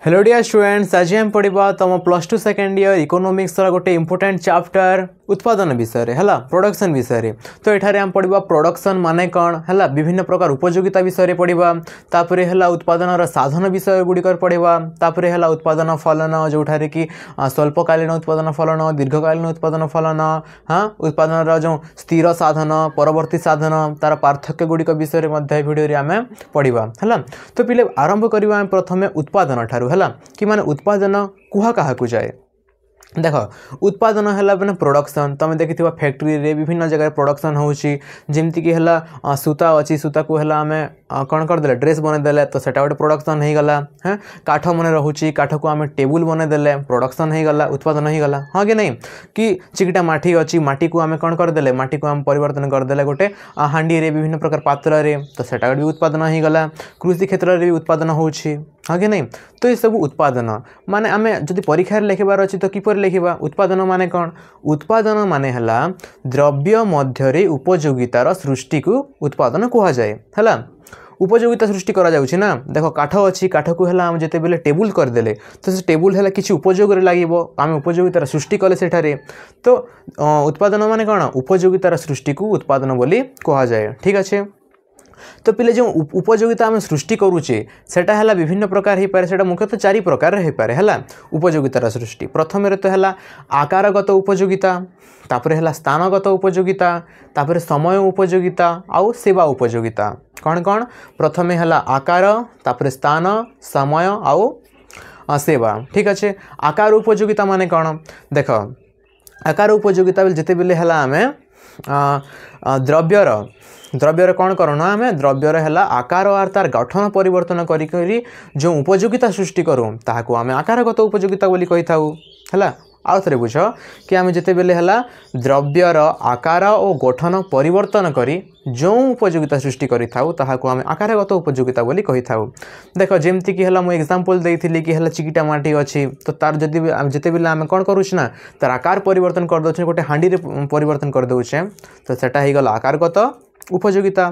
Hello dear students, आज हम पढ़ा तुम plus two second year economics गोटे इंपोर्टेंट चैप्टर उत्पादन विषय है प्रोडक्शन विषय। तो ये आम पढ़ा प्रोडक्शन माने कौन है, विभिन्न प्रकार उपयोगिता विषय पढ़ा, तापर है उत्पादन साधन विषय गुड़िक पढ़ा, तापर है उत्पादन फलन जोठारे कि स्वल्पकालीन उत्पादन फलन, दीर्घकालीन उत्पादन फलन, हाँ उत्पादन जो स्थिर साधन परवर्ती साधन तार पार्थक्य गुड़िक विषय भिडियो आम पढ़ा है। तो पिले आरंभ करवा प्रथम उत्पादन ठारू है कि माने उत्पादन कुहा कहा जाए। देख उत्पादन है मैंने प्रोडक्शन तुम देखि फैक्ट्री रे विभिन्न जगह प्रोडक्शन होची, जमती कि है सूता अच्छी सूता को है आम कौन करदे ड्रेस बनईदे तो सेटा गोटे प्रोडक्शन हो गला। हाँ काठ मन रोचे काठ को आम टेबुल बनईदे प्रोडक्शन हो गला, उत्पादन हो गला। हाँ कि नहीं कि चिकिटा माटी अच्छी माटी को आम कौन करदे माटी को आम परिवर्तन करदे गोटे हांडी रे विभिन्न प्रकार पात्र रे तो सेटा भी उत्पादन हो गला। कृषि क्षेत्र में भी उत्पादन होची, हाँ कि नहीं। तो ये सब उत्पादन माने आम जदि परीक्षा लिखबार अच्छी तो किपर लिखा उत्पादन माने कौन, उत्पादन माने हला द्रव्य मध्य उपयोगितार सृष्टि को उत्पादन कहा जाए है। उपयोगिता सृष्टि करा जाउछि ना। देखो काठ अच्छी काठ को है आम जिते बेले टेबुल करदेले तो से टेबुल है किसी उपयोग लगे आम उपयोगितार सृष्टि कले सेठारे। तो उत्पादन माने कौन, उपयोगितार सृष्टि को उत्पादन बोली कहा जाए। ठीक अच्छे। तो पिले जो उपयोगिता आम सृष्टि करुचे सेटा है विभिन्न प्रकार हो पाए, मुख्यतः 4 प्रकार हो पाए है उपयोगितार सृष्टि। प्रथम तो है आकारगत उपयोगिता, तापर है स्थानगत उपयोगिता, तापर समय उपयोगिता आउ सेवा उपयोगिता। कौन कौन, प्रथम है आकार, तापर स्थान, समय आउ सेवा। ठीक अच्छे। आकार उपयोगिता माने कौन, देख आकार उपयोगिता जिते बेले है आम द्रव्यर कौन करना आम द्रव्यर है आकार और तार गठन परिवर्तन करी जो उपयोगिता सृष्टि करूँ ताकू आम आकारगत उपयोगिता बोली कही था है। आउ थे बुझ कि आम जिते बेले है द्रव्यर आकार और गठन परिवर्तन करी जो उपयोगिता सृष्टि करी थाउ ताहाकू आम आकारगत उपयोगिता बोली कही थाउ। देख जमती कि है मुझे एग्जांपल देइथिली कि है चिकिटा माटी अच्छी तो तार जदि जिते बेले आम कौन करुछ ना तार आकार परिवर्तन कर दउछे गोटे हांडी रे परिवर्तन कर दउछे तो सेटा ही गला आकारगत उपयोगिता।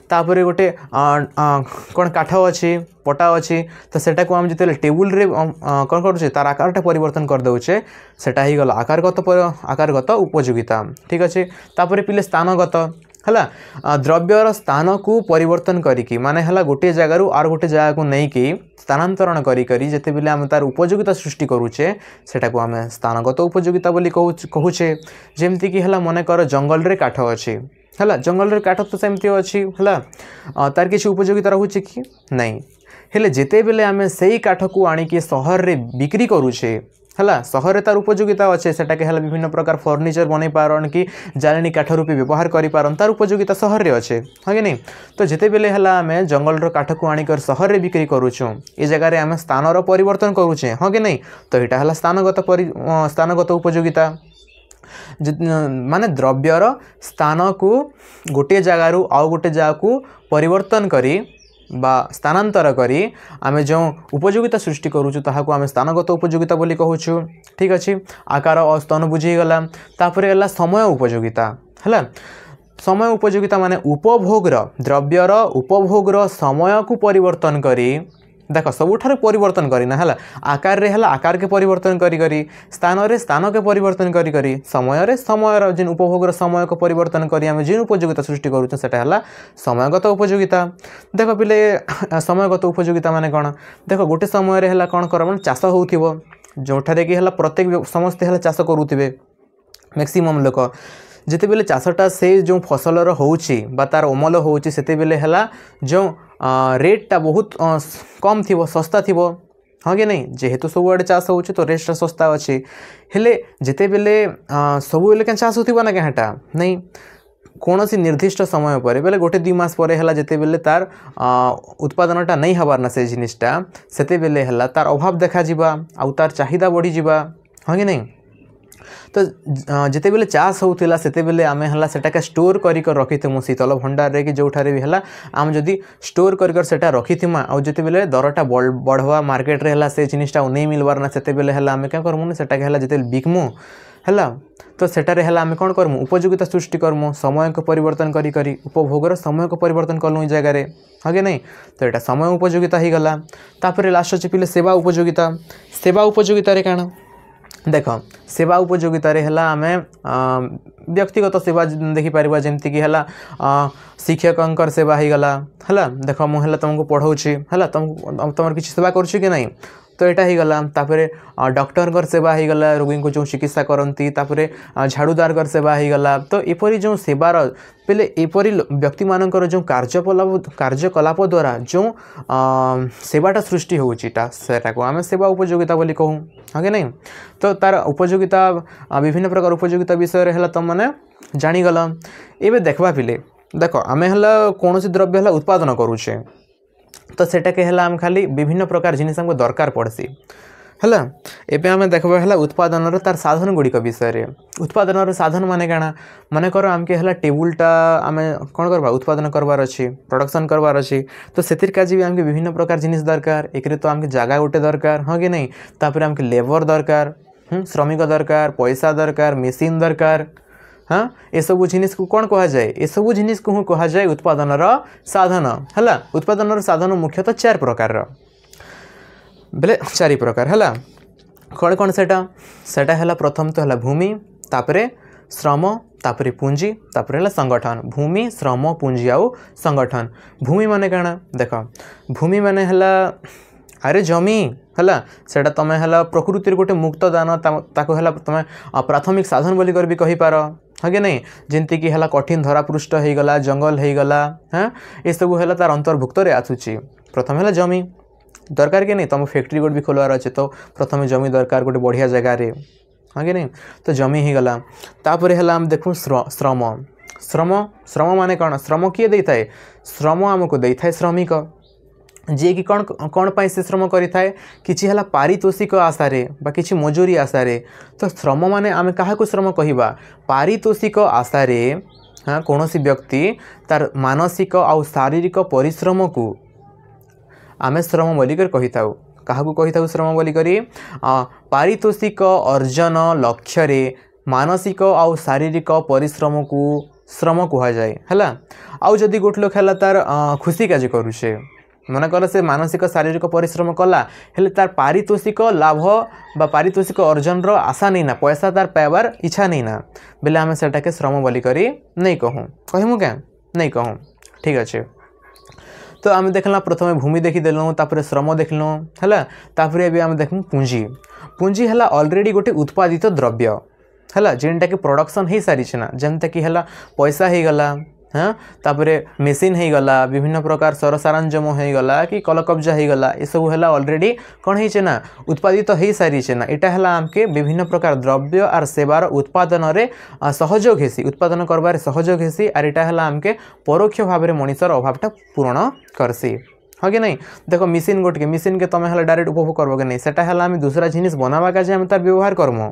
तापर गोटे कौन काठ अच्छी पटा अच्छी तो सेटा को आम जिते टेबुल रे कौन करुचे तार आकारटा परिवर्तन कर दउछे सेटा ही गला आकारगत उपयोगिता। ठीक अच्छे। तापर पिले स्थानगत है द्रव्यर स्थान को परिवर्तन करिकी माने है गोटे जगार आर गोटे जगह को नहीं कि स्थानांतरण करी जिते बेले आम तार उपयोगिता सृष्टि करुचे सेटा को आम स्थानगत उपयोगिता बोली कहूचे। जमती कि है मन कर जंगल रे काठ अच्छी है, जंगल रे काठ तो सेमती अच्छी है तार किसी उपयोगिता रोचे कि नहीं, हेले जिते बेले आम से काठ को आणिकी सहर रे बिक्री करुचे है सहर तार उपयोगिता अच्छे सेटा के विभिन्न प्रकार फर्निचर बन पारन कि जालेनी काठ रूपे व्यवहार कर पारन तार उपयोगिता सहर रे अच्छे, हाँ कि नहीं। तो जिते बेले है आम जंगल काठ को आणिकर सहर रे बिक्री करुचु ये जगह आम स्थानर परिवर्तन करुचे, हाँ कि नहीं। तो यहाँ है स्थानगत उपयोगिता माने द्रव्यर स्थान को गोटे जगार आउ गोटे जगह को परिवर्तन करी बा स्थानांतर करी आमे जो उपयोगिता सृष्टि करूछु ताहाको आमे स्थानगत उपयोगिता बोली कहूछु। ठीक अच्छे। आकार और स्थान बुझीगला। तापर है समय उपयोगिता है। समय उपयोगिता माने उपभोगर द्रव्यर उपभोगर समय को परिवर्तन करी देख सबुठार परिवर्तन करना है आकार रे है आकार के परिवर्तन करी स्थान रे स्थान के परिवर्तन करी समय रे समय जिन उपभोग समय को परिवर्तन करी आम जिन उपयोगिता सृष्टि करूँ सेटा है समयगत उपयोगिता। देख पिले समयगत उपयोगिता माने कौन, देख गोटे समय रे है कौन कर माने चाष होउथिबो जोठारे कि है प्रत्येक समस्ते है चाष करुथिबे मैक्सिमम लोक जिते बेले चाषटा से जो फसलर होउची बा तार अमल होउची सेते बेले है जो रेटटा बहुत कम थी सस्ता थी, हाँ कि नहीं। जेहेतु सब आड़े चाष हो तो रेटटा सस्ता अच्छे हेले जिते बेले सब बेले क्या चाष होथिबो ना क्या नहीं कौन सी निर्दिष्ट समय पर बेले गोटे 2 मास पर है जिते बेले तार उत्पादनटा नहीं हबार ना से जिनिसटा सेते बेले है तार अभाव देखा जिबा आउ तार चाहिदा बढ़ी जिबा, हाँ कि नहीं। तो जिते बेले चाष होता से बेले आम है सेटा स्टोर कर रखी शीतल भंडार रे कि जोठारे भी है आम जदि स्टोर कर सेटा रखी आउ जिते बेले दरटा बढ़वा मार्केट रे है से जिनिसटा नहीं मिलबार ना से बेले है आम क्या करमु सेटा है जिते बिकमु है तो सेटारे है आम कौन करमु उपयोगिता सृष्टि करमु समय को परिवर्तन करी उपभोगर समय को परिवर्तन कलु ई जगार हाँ कि नहीं तो यहाँ समय उपयोगिता ही गला तापर लास्ट अच्छे पिले सेवा उपयोगिता काण देख सेवा उपयोगिता है आम व्यक्तिगत सेवा देखिपर जमती कि है शिक्षक सेवा हो गला है देख मुझे तुमको पढ़ाऊँगी है तुम किसी सेवा करुच्ची कि नहीं तो यहाँ हो गला तापर डॉक्टर सेवा हो गला रोगी को जो चिकित्सा करती तापर झाड़ूदार सेवा हो गला तो एपरी जो सेवार पहले एपरी व्यक्ति मानकर जो कार्यकलाप द्वारा जो सेवाटा सृष्टि होटा को आम सेवा उपयोगिता बोली कहूँ हाँ कि नहीं तो तार उपयोगिता विभिन्न प्रकार उपयोगिता विषय है तुम मैंने जानीगल एवं देखवा पिले देख आम है कौन द्रव्य है उत्पादन करुचे तो सेटा के है आम खाली विभिन्न प्रकार जिनिस हमको दरकार पड़सी है एवं आम देखा है उत्पादन तार साधन गुड़िक विषय उत्पादन साधन माने काଣା मन कर आमके है टेबुलटा आम कौन करवा उत्पादन करवार अच्छी प्रोडक्शन करवार अच्छी तो से भी आमके विभिन्न प्रकार जिनिस दरकार एक तो आमके जगह गोटे दरकार हाँ कि नहीं तापर आमके लेबर दरकार श्रमिक दरकार पैसा दरकार मेसीन दरकार हाँ ये सब जिनिस को कौन कहा जाए ये सब जिनिस को कहा जाए उत्पादन साधन है उत्पादन साधन मुख्यतः 4 प्रकार बेले 4 प्रकार है कौन कौन सेटा है प्रथम तो है भूमि तापरे श्रम तापरे पूंजी तापरे है संगठन भूमि श्रम पूंजी आउ संगठन भूमि माने काଣା देख भूमि माने है अरे जमी है सेटा तुम है प्रकृति गोटे मुक्त दान ताको है तुम प्राथमिक साधन बोली कर भी कही पार हाँ कि नहीं जमती कि है कठिन धरापृष्ठ हो गला जंगल हो गला हाँ ये सब है तार अंतर्भुक्त आसूची प्रथम है जमी दरकार कि नहीं तुम फैक्ट्री गोटे भी खोलवार अच्छे तो प्रथम जमी दरकार गोटे बढ़िया जगार हाँ कि नहीं तो जमी ही गला तापर है आम देखूँ श्रम श्रम श्रम माने कौन श्रम किए दे थाए श्रम आमको दे थाए श्रमिक जी कि कौन कौन पाई से श्रम करि थाए किछि हला पारितोषिक आशारे बा किछि मजूरी आशारे तो श्रम माने आमे काहाको श्रम कहिबा पारितोषिक आशारे हाँ कौन सी व्यक्ति तार मानसिक आउ शारीरिक परिश्रम को आमे श्रम बोलिकर कहि थाउ काहाको कहि थाउ श्रम बोलिकरी पारितोषिक अर्जन लक्ष्य रे मानसिक आउ शारीरिक परिश्रम को श्रम कहा जाए है आउ जदि गोटे लोक है तार खुशी काज करुचे मन कर से मानसिक शारीरिक परिश्रम कला हेले तार पारितोषिक लाभ बा पारितोषिक अर्जन रो आशा नहीं ना पैसा तार पाइबार इच्छा नहीं ना बेले आम सेटा के श्रम बोली करी नहीं कहूँ कहमु क्या नहीं कहूँ ठीक अच्छे तो आम देखल प्रथम भूमि देखीदेलु तापर श्रम देखलु है तापर भी आम देखूँ पूंजी पूंजी है ऑलरेडी गोटे उत्पादित द्रव्य है जेनटा कि प्रोडक्शन हो सारी ना जमता कि है पैसा हो गला हाँ तापर मेसीन हो गला विभिन्न प्रकार सर सारंजम हो गला कि कलकब्जा हो गला ये सब है ऑलरेडी कौन है ना उत्पादित हो सारी ना यहाँ है आमके विभिन्न प्रकार द्रव्य और सेवार उत्पादन रे सहयोग हेसी उत्पादन करबार सहयोग हेसी और यहाँ है आमके परोक्ष भाव में मनीषर अभावटा पूर्ण करसी हाँ कि नहीं देख मिशीन गोटे मिशीन के तुम है डायरेक्ट उपभोग करबो कि नहीं सेटा है आम दूसरा जिनिस बनावा का आम तार व्यवहार करमु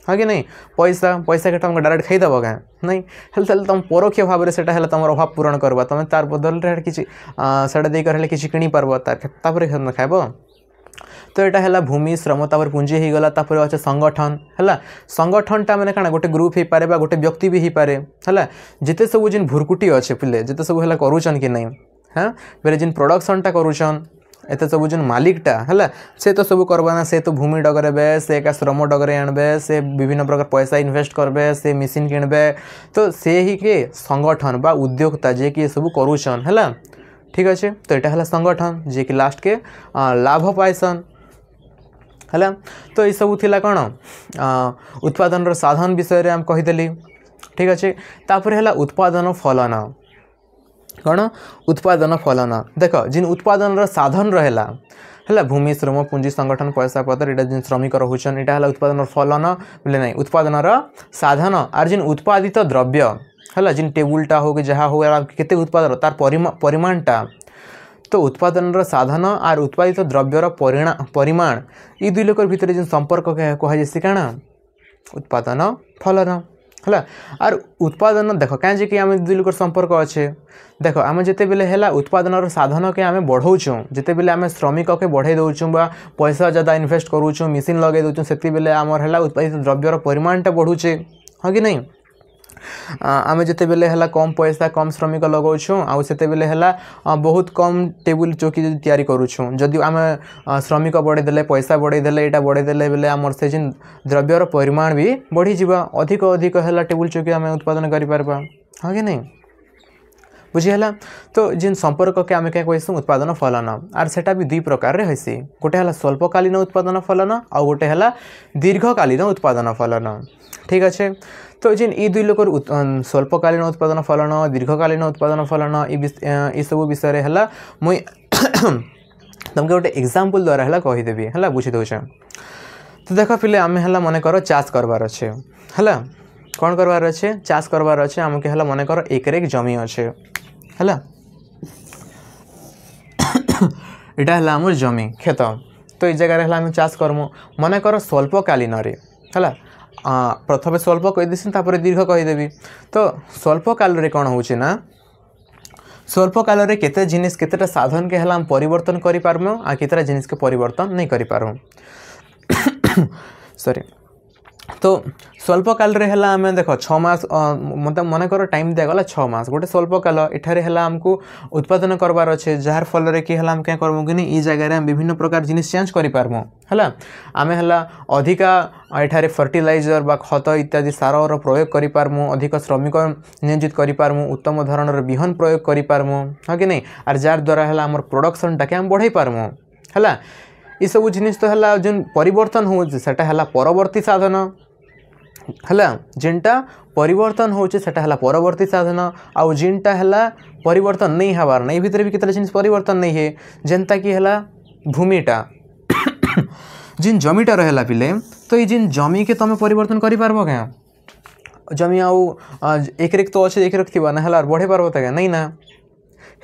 हाँ कि नहीं पैसा पैसा के तुमको डायरेक्ट खाईदेव क्या नहीं हेल्ले तुम परोक्ष भाव में सेटा है तुम अभाव पूरण करवा तुम तार बदल किसी सेटा देकर किसी किनी पार्ब तापर खाइब तो यहाँ है भूमि श्रम तापर पूंजी हो गला तापर अच्छे संगठन है संगठनटा मैंने काଣା गोटे ग्रुप हो पारे गोटे व्यक्ति भी हो पारे है जिते सब जिन भुरकुटी अच्छे पिले जिते सब है करूचन कि नहीं हाँ बेले जिन प्रोडक्शनटा करूचन एत सब जो मालिकटा है से तो सब करवाना से तो भूमि डगरेबे से एका श्रम डगरे आणबे से विभिन्न प्रकार पैसा इन्वेस्ट करबे से मेसीन किणबे तो से ही के संगठन बा उद्योक्ता जे कि सब करूचन है ठीक अच्छे तो यहाँ है संगठन जे कि लास्ट के लाभ पाइसन है तो ये सब थिला कौन उत्पादन साधन विषय रे हम कहीदेली ठीक अच्छे तापर है उत्पादन फलन कौन उत्पादन फलन देख जिन उत्पादन साधन रहेला है भूमि श्रम पूंजी संगठन पैसा पत्र यहाँ जिन श्रमिक रोचन यहाँ है उत्पादन फलन बोले नहीं उत्पादन साधन और जिन उत्पादित द्रव्य है जिन टेबुलटा हो कि जहाँ हो केते उत्पादन तार परिमाणटा तो उत्पादन साधन और उत्पादित द्रव्यर परिमाण ये दुई लोकर भितर जिन संपर्क कह जाए काଣା उत्पादन फलन है। आर उत्पादन देख कहीं कि आम दुई लोक संपर्क अच्छे देख आम जिते बेले है उत्पादन साधन के आम बढ़ाऊँ जिते बेले आम श्रमिक के बढ़े दौचुँ पैसा ज़्यादा इन्वेस्ट करूँ मेसीन लगे दौचुँ से बेले आमर है उत्पादित द्रव्यर परिमाणटा बढ़ुचे हाँ कि नहीं। आम जिते बेले है कम पैसा कम श्रमिक लगाऊँ आउ से बेले है बहुत कम टेबुल चौकी जो तैयारी करूँ जदि आम श्रमिक बढ़ेदे पैसा बढ़ेदे यहाँ बढ़ेदे बेले आमर से जिन द्रव्यर परिमाण भी बढ़ी जावा अधिक अधिक है टेबुल चौकी आम उत्पादन करें हाँ कि नहीं बुझीगला। तो जिन संपर्क के आम क्या कहूँ उत्पादन फलन आर सेटा भी दुई प्रकार होसी गोटे है स्वल्पकालीन उत्पादन फलन आउ गोटे है दीर्घकालीन उत्पादन फलन ठीक अच्छे। तो जिन ई दुई लोक स्वल्पकालीन उत्पादन फलन दीर्घकालीन उत्पादन फलन ये सब विषय है मुई तुमके गोटे एग्जांपल द्वारा है कहीदेवी है बुझी दौचे। तो देख पिले आम है मन कर चाष करवार अच्छे है कौन करवार अच्छे चाष करवार अच्छे आमके है मन कर एकरे जमी अच्छे है यहाँ है आम जमी खेत तो ये जगह है चाष करमु मन कर स्वल्पकालीन है प्रथम स्वल्प कहीदेसी दीर्घ कहीदेवी। तो स्वल्प काल रे कौन होची ना स्वल्प काल रे केते जिनिस केतेटा साधन के हला परिवर्तन करि पारमु आ केतेटा जिनिस के परिवर्तन नहीं करि पारमु सॉरी। तो स्वल्प काल रे हला आमे देखो 6 मास मतलब मन कर टाइम दिया गला 6 मास गोटे स्वल्प काल एठारे हला हमको उत्पादन करबार अच्छे जार फल रे कि हला हम क्या करमु कि ई जगह रे हम विभिन्न प्रकार जिनिस चेंज करि पारमु हला आमे हला अधिका एठारे फर्टिलाइजर बा खत इत्यादि सार प्रयोग करि पारमु अधिक श्रमिक नियोजित करि पारमु उत्तम धरणर बिहन प्रयोग करि पारमु हाँ कि नहीं आर जार द्वारा हला हमर प्रोडक्शन टा के हम बढ़ाई पारमु हला। ये सब जिनिस तो है जो परिवर्तन हो है परवर्ती साधन है जिनटा परिवर्तन होचे सेटा है परवर्ती साधन आउ जिनटा है परिवर्तन नहीं हबार नहीं भितर भी कितना जिनिस परिवर्तन नहीं है जेनता कि है भूमिटा जिन जमीटा रहेला पिले तो ये जिन जमी के तुम परिवर्तन करि पारबो क्या जमी आउ एक तो अच्छे एक थी ना है बढ़े पारबो क्या नहीं ना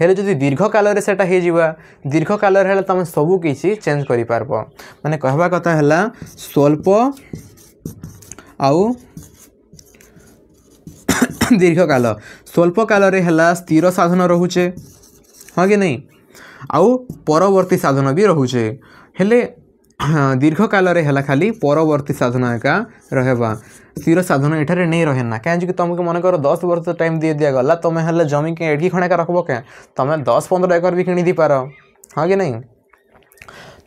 हेले जदि दीर्घ काल रे सेटा हे जिवा दीर्घ काल रे तुम सबू किसी चेंज करि पारबो माने कहबा कथा है स्वल्प आउ दीर्घ काल स्वल्प काल रे है स्थिर साधन रोचे हाँ कि नहीं आउ परवर्ती साधन भी रोचे हेले दीर्घ काल रे है खाली परवर्ती साधन एका रहबा स्थिर साधन एठारे नहीं रहे ना कहीं तुमको मन कर 10 वर्ष टाइम दे दिया गला तुम है जमी के एडी खणेका रखब क्या तुम 10-15 एकर भी किणी दी पार हाँ कि नहीं।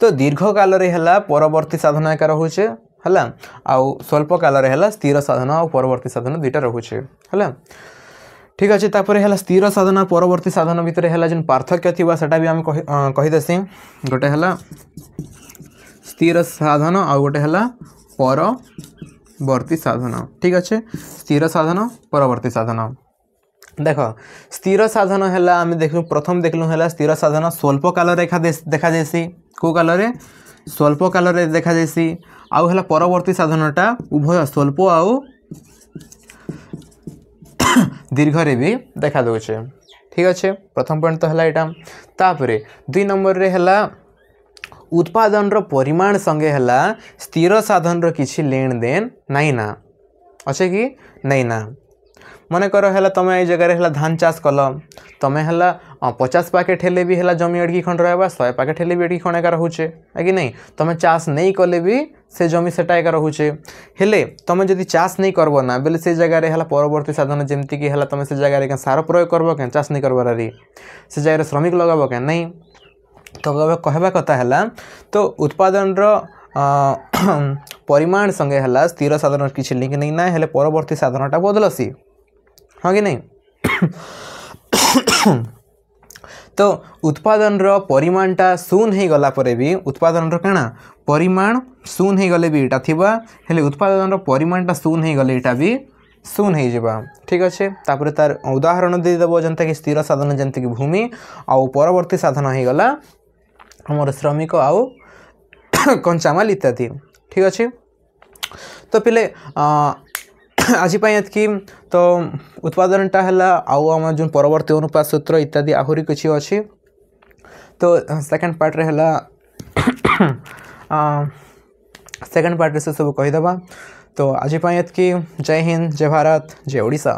तो दीर्घ काल रे है परवर्ती साधन एका रोचे है आउ स्वल्प काल रे है स्थिर साधन और परवर्ती साधन दुईटा रोचे है ठीक अच्छे। तापर है स्थिर साधन परवर्ती साधन भितर है जो पार्थक्य थी सेटा भी आम कहीदेसी गोटे है स्थिर साधन आउ गोटे है परवर्ती साधन ठीक अच्छे। स्थिर साधन परवर्ती साधन देख स्थिर साधन है आम देख प्रथम देखलु है स्थिर साधन स्वल्प काल देखा जासी को काल रे स्वल्प काल रे देखा जासी आउ है परवर्ती साधनटा उभय स्वल्प आउ दीर्घ रे भी देखा दौचे ठीक अच्छे। प्रथम पॉइंट तो है यहाँ तापर 2 नंबर रे है उत्पादन रो परिमाण संगे है स्थिर साधन रो किछि लेन देन नहीं ना अच्छे कि नहीं ना मन कर है तुम ये जगह है धान चाष कल तुम है 50 पैकेट हेले भी है जमी एडकी खंड रहा 100 पैकेट हेले भी एडकी खंड एका रोचे है कि नहीं तुम चाष नहीं कले भी से जमी सेटा एका रोचे हेले तुम जदि चाष नहीं करब ना बेले से जगह है परवर्ती साधन जमती कि तुम से जगह सार प्रयोग करब क्या चाष नहीं करबार से जगह श्रमिक लगाब क्या नहीं। तो कहवा कथा है तो उत्पादन परिमाण संगे है स्थिर साधन किसी लिंक नहीं ना हेले परवर्ती साधनटा बदलसी हाँ कि नहीं। तो उत्पादन परिमाणटा शून्य हो गला परे भी उत्पादन काना परिमाण शून्य हो गले भी एटा थिबा हेले उत्पादन परिमाणटा शून्य हो गले एटा भी शून्य हो जावा ठीक अच्छे। तापर तार उदाहरण दे देबो जनता कि स्थिर साधन जनता कि भूमि आउ परवर्ती साधन हो गला हमर श्रमिक आउ कंचामाल इत्यादि ठीक अच्छे। तो पिले आज की तो उत्पादनटा है आउ आम जो परवर्ती अनुपात सूत्र इत्यादि आहुरी किसी अच्छी। तो सेकेंड पार्ट रे है सेकेंड पार्ट रे से सब कहीदेबा। तो आज एतकी जय हिंद जय भारत जय ओडिशा।